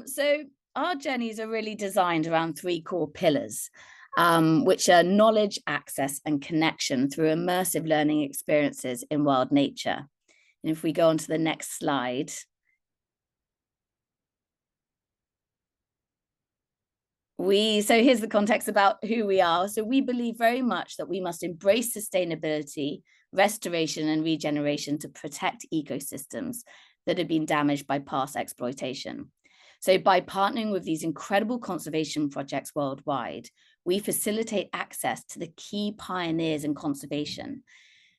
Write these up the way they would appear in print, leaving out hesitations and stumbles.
So our journeys are really designed around three core pillars, which are knowledge, access, and connection through immersive learning experiences in wild nature. And if we go on to the next slide, so here's the context about who we are. So we believe very much that we must embrace sustainability, restoration, and regeneration to protect ecosystems that have been damaged by past exploitation. So by partnering with these incredible conservation projects worldwide, we facilitate access to the key pioneers in conservation.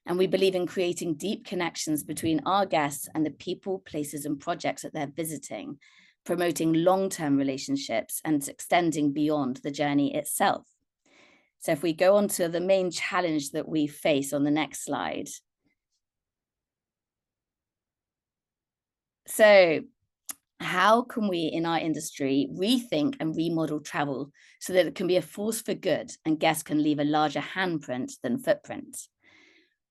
And we believe in creating deep connections between our guests and the people, places, and projects that they're visiting, promoting long-term relationships and extending beyond the journey itself. So if we go on to the main challenge that we face on the next slide. So how can we in our industry rethink and remodel travel so that it can be a force for good and guests can leave a larger handprint than footprint?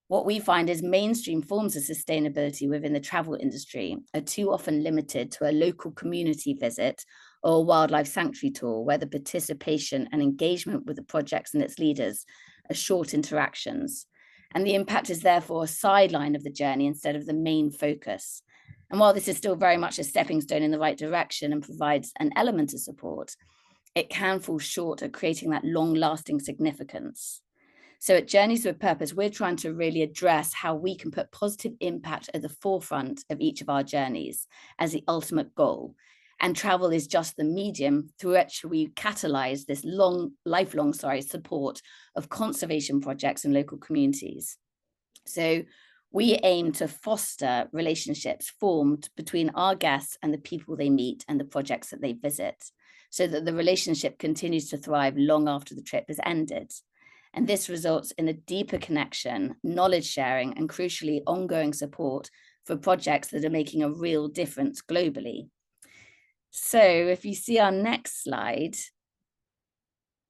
What we find is mainstream forms of sustainability within the travel industry are too often limited to a local community visit or a wildlife sanctuary tour, where the participation and engagement with the projects and its leaders are short interactions. And the impact is therefore a sideline of the journey instead of the main focus. And while this is still very much a stepping stone in the right direction and provides an element of support, it can fall short at creating that long-lasting significance. So at Journeys with Purpose, we're trying to really address how we can put positive impact at the forefront of each of our journeys as the ultimate goal. And travel is just the medium through which we catalyze this lifelong support of conservation projects in local communities. So we aim to foster relationships formed between our guests and the people they meet and the projects that they visit, so that the relationship continues to thrive long after the trip is ended. And this results in a deeper connection, knowledge sharing, and crucially, ongoing support for projects that are making a real difference globally. So if you see our next slide,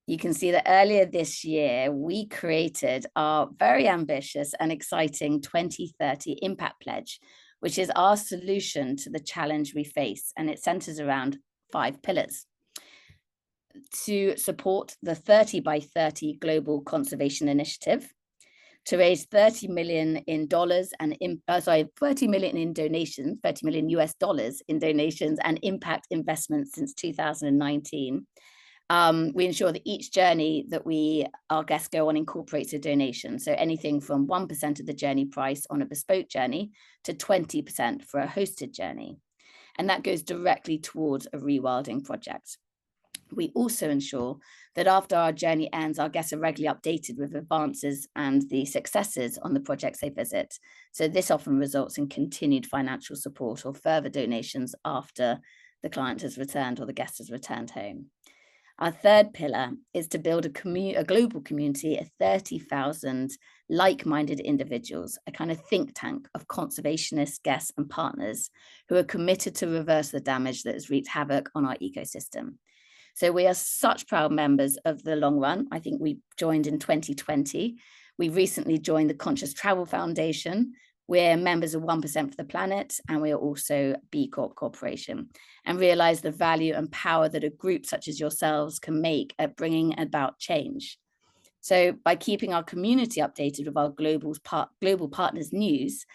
you can see that earlier this year, we created our very ambitious and exciting 2030 Impact Pledge, which is our solution to the challenge we face. And it centers around 5 pillars. To support the 30 by 30 Global Conservation Initiative, to raise $30 million in donations, $30 million US dollars in donations and impact investments since 2019. We ensure that each journey that our guests go on incorporates a donation. So anything from 1% of the journey price on a bespoke journey to 20% for a hosted journey. And that goes directly towards a rewilding project. We also ensure that after our journey ends, our guests are regularly updated with advances and the successes on the projects they visit. So this often results in continued financial support or further donations after the client has returned or the guest has returned home. Our third pillar is to build a global community of 30,000 like-minded individuals, a kind of think tank of conservationists, guests, and partners who are committed to reverse the damage that has wreaked havoc on our ecosystem. So we are such proud members of the Long Run. I think we joined in 2020. We recently joined the Conscious Travel Foundation. We're members of 1% for the Planet, and we are also B Corp Corporation, and realize the value and power that a group such as yourselves can make at bringing about change. So by keeping our community updated with our global partners news,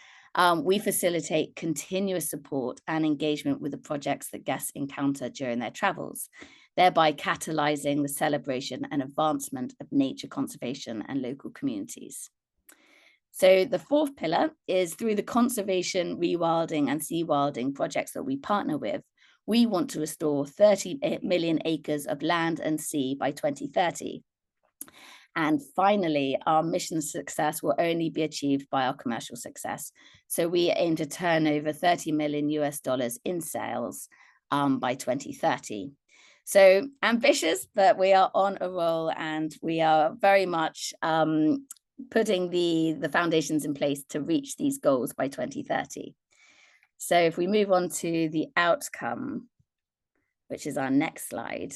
we facilitate continuous support and engagement with the projects that guests encounter during their travels, thereby catalyzing the celebration and advancement of nature conservation and local communities. So the fourth pillar is through the conservation, rewilding, and sea wilding projects that we partner with, we want to restore 30 million acres of land and sea by 2030. And finally, our mission success will only be achieved by our commercial success. So we aim to turn over 30 million US dollars in sales by 2030. So ambitious, but we are on a roll, and we are very much putting the foundations in place to reach these goals by 2030. So if we move on to the outcome, which is our next slide.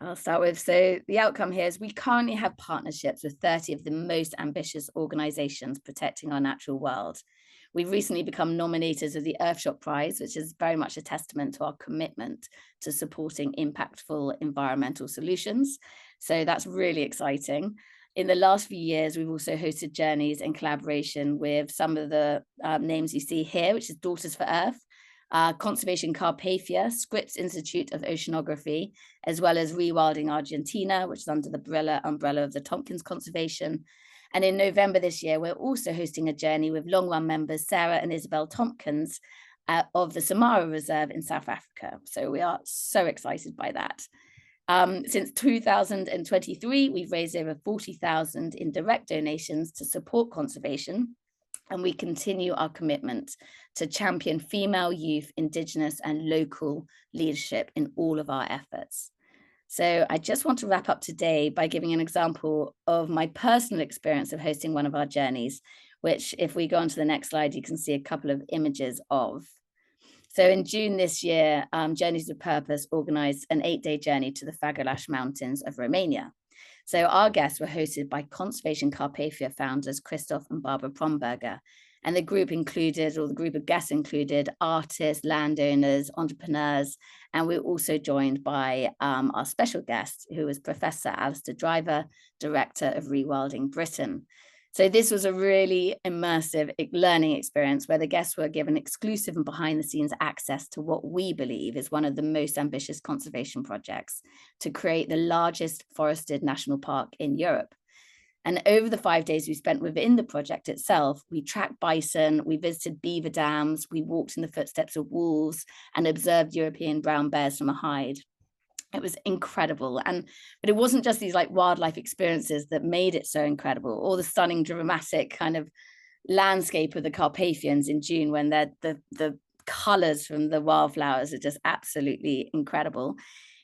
I'll start with, so the outcome here is we currently have partnerships with 30 of the most ambitious organizations protecting our natural world. We've recently become nominators of the Earthshot Prize, which is very much a testament to our commitment to supporting impactful environmental solutions. So that's really exciting. In the last few years, we've also hosted journeys in collaboration with some of the names you see here, which is Daughters for Earth, Conservation Carpathia, Scripps Institute of Oceanography, as well as Rewilding Argentina, which is under the umbrella of the Tompkins Conservation. And in November this year, we're also hosting a journey with long run members Sarah and Isabel Tompkins of the Samara Reserve in South Africa. So we are so excited by that. Since 2023, we've raised over 40,000 in direct donations to support conservation, and we continue our commitment to champion female, youth, Indigenous, and local leadership in all of our efforts. So I just want to wrap up today by giving an example of my personal experience of hosting one of our journeys, which, if we go on to the next slide, you can see a couple of images of. So in June this year, Journeys with Purpose organized an 8-day journey to the Făgăraș Mountains of Romania. So our guests were hosted by Conservation Carpathia founders Christoph and Barbara Promberger. And the group of guests included artists, landowners, entrepreneurs, and we were also joined by our special guest, who was Professor Alistair Driver, Director of Rewilding Britain. So this was a really immersive learning experience where the guests were given exclusive and behind the scenes access to what we believe is one of the most ambitious conservation projects to create the largest forested national park in Europe. And over the 5 days we spent within the project itself, we tracked bison, we visited beaver dams, we walked in the footsteps of wolves and observed European brown bears from a hide. It was incredible. But it wasn't just these like wildlife experiences that made it so incredible, or the stunning dramatic kind of landscape of the Carpathians in June when the colors from the wildflowers are just absolutely incredible.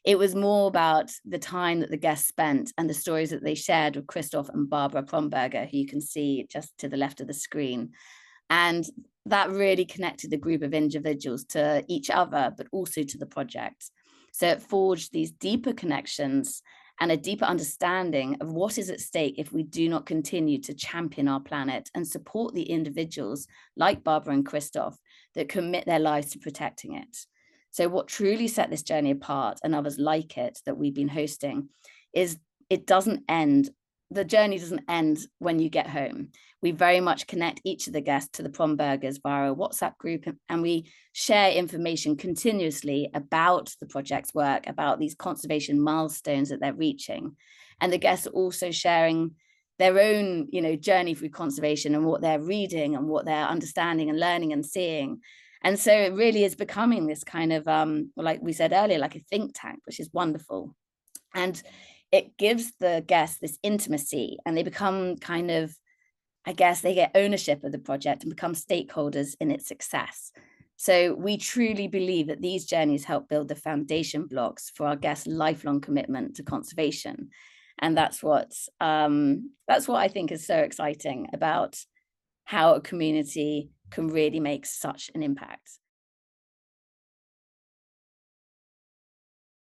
It was more about the time that the guests spent and the stories that they shared with Christoph and Barbara Promberger, who you can see just to the left of the screen. And that really connected the group of individuals to each other, but also to the project. So it forged these deeper connections and a deeper understanding of what is at stake if we do not continue to champion our planet and support the individuals like Barbara and Christoph that commit their lives to protecting it. So what truly set this journey apart, and others like it that we've been hosting, is it doesn't end. The journey doesn't end when you get home. We very much connect each of the guests to the Prombergers via a WhatsApp group, and we share information continuously about the project's work, about these conservation milestones that they're reaching. And the guests are also sharing their own, journey through conservation and what they're reading and what they're understanding and learning and seeing. And so it really is becoming this kind of, like we said earlier, like a think tank, which is wonderful. And it gives the guests this intimacy, and they become kind of, I guess, they get ownership of the project and become stakeholders in its success. So we truly believe that these journeys help build the foundation blocks for our guests' lifelong commitment to conservation. And that's what I think is so exciting about how a community can really make such an impact.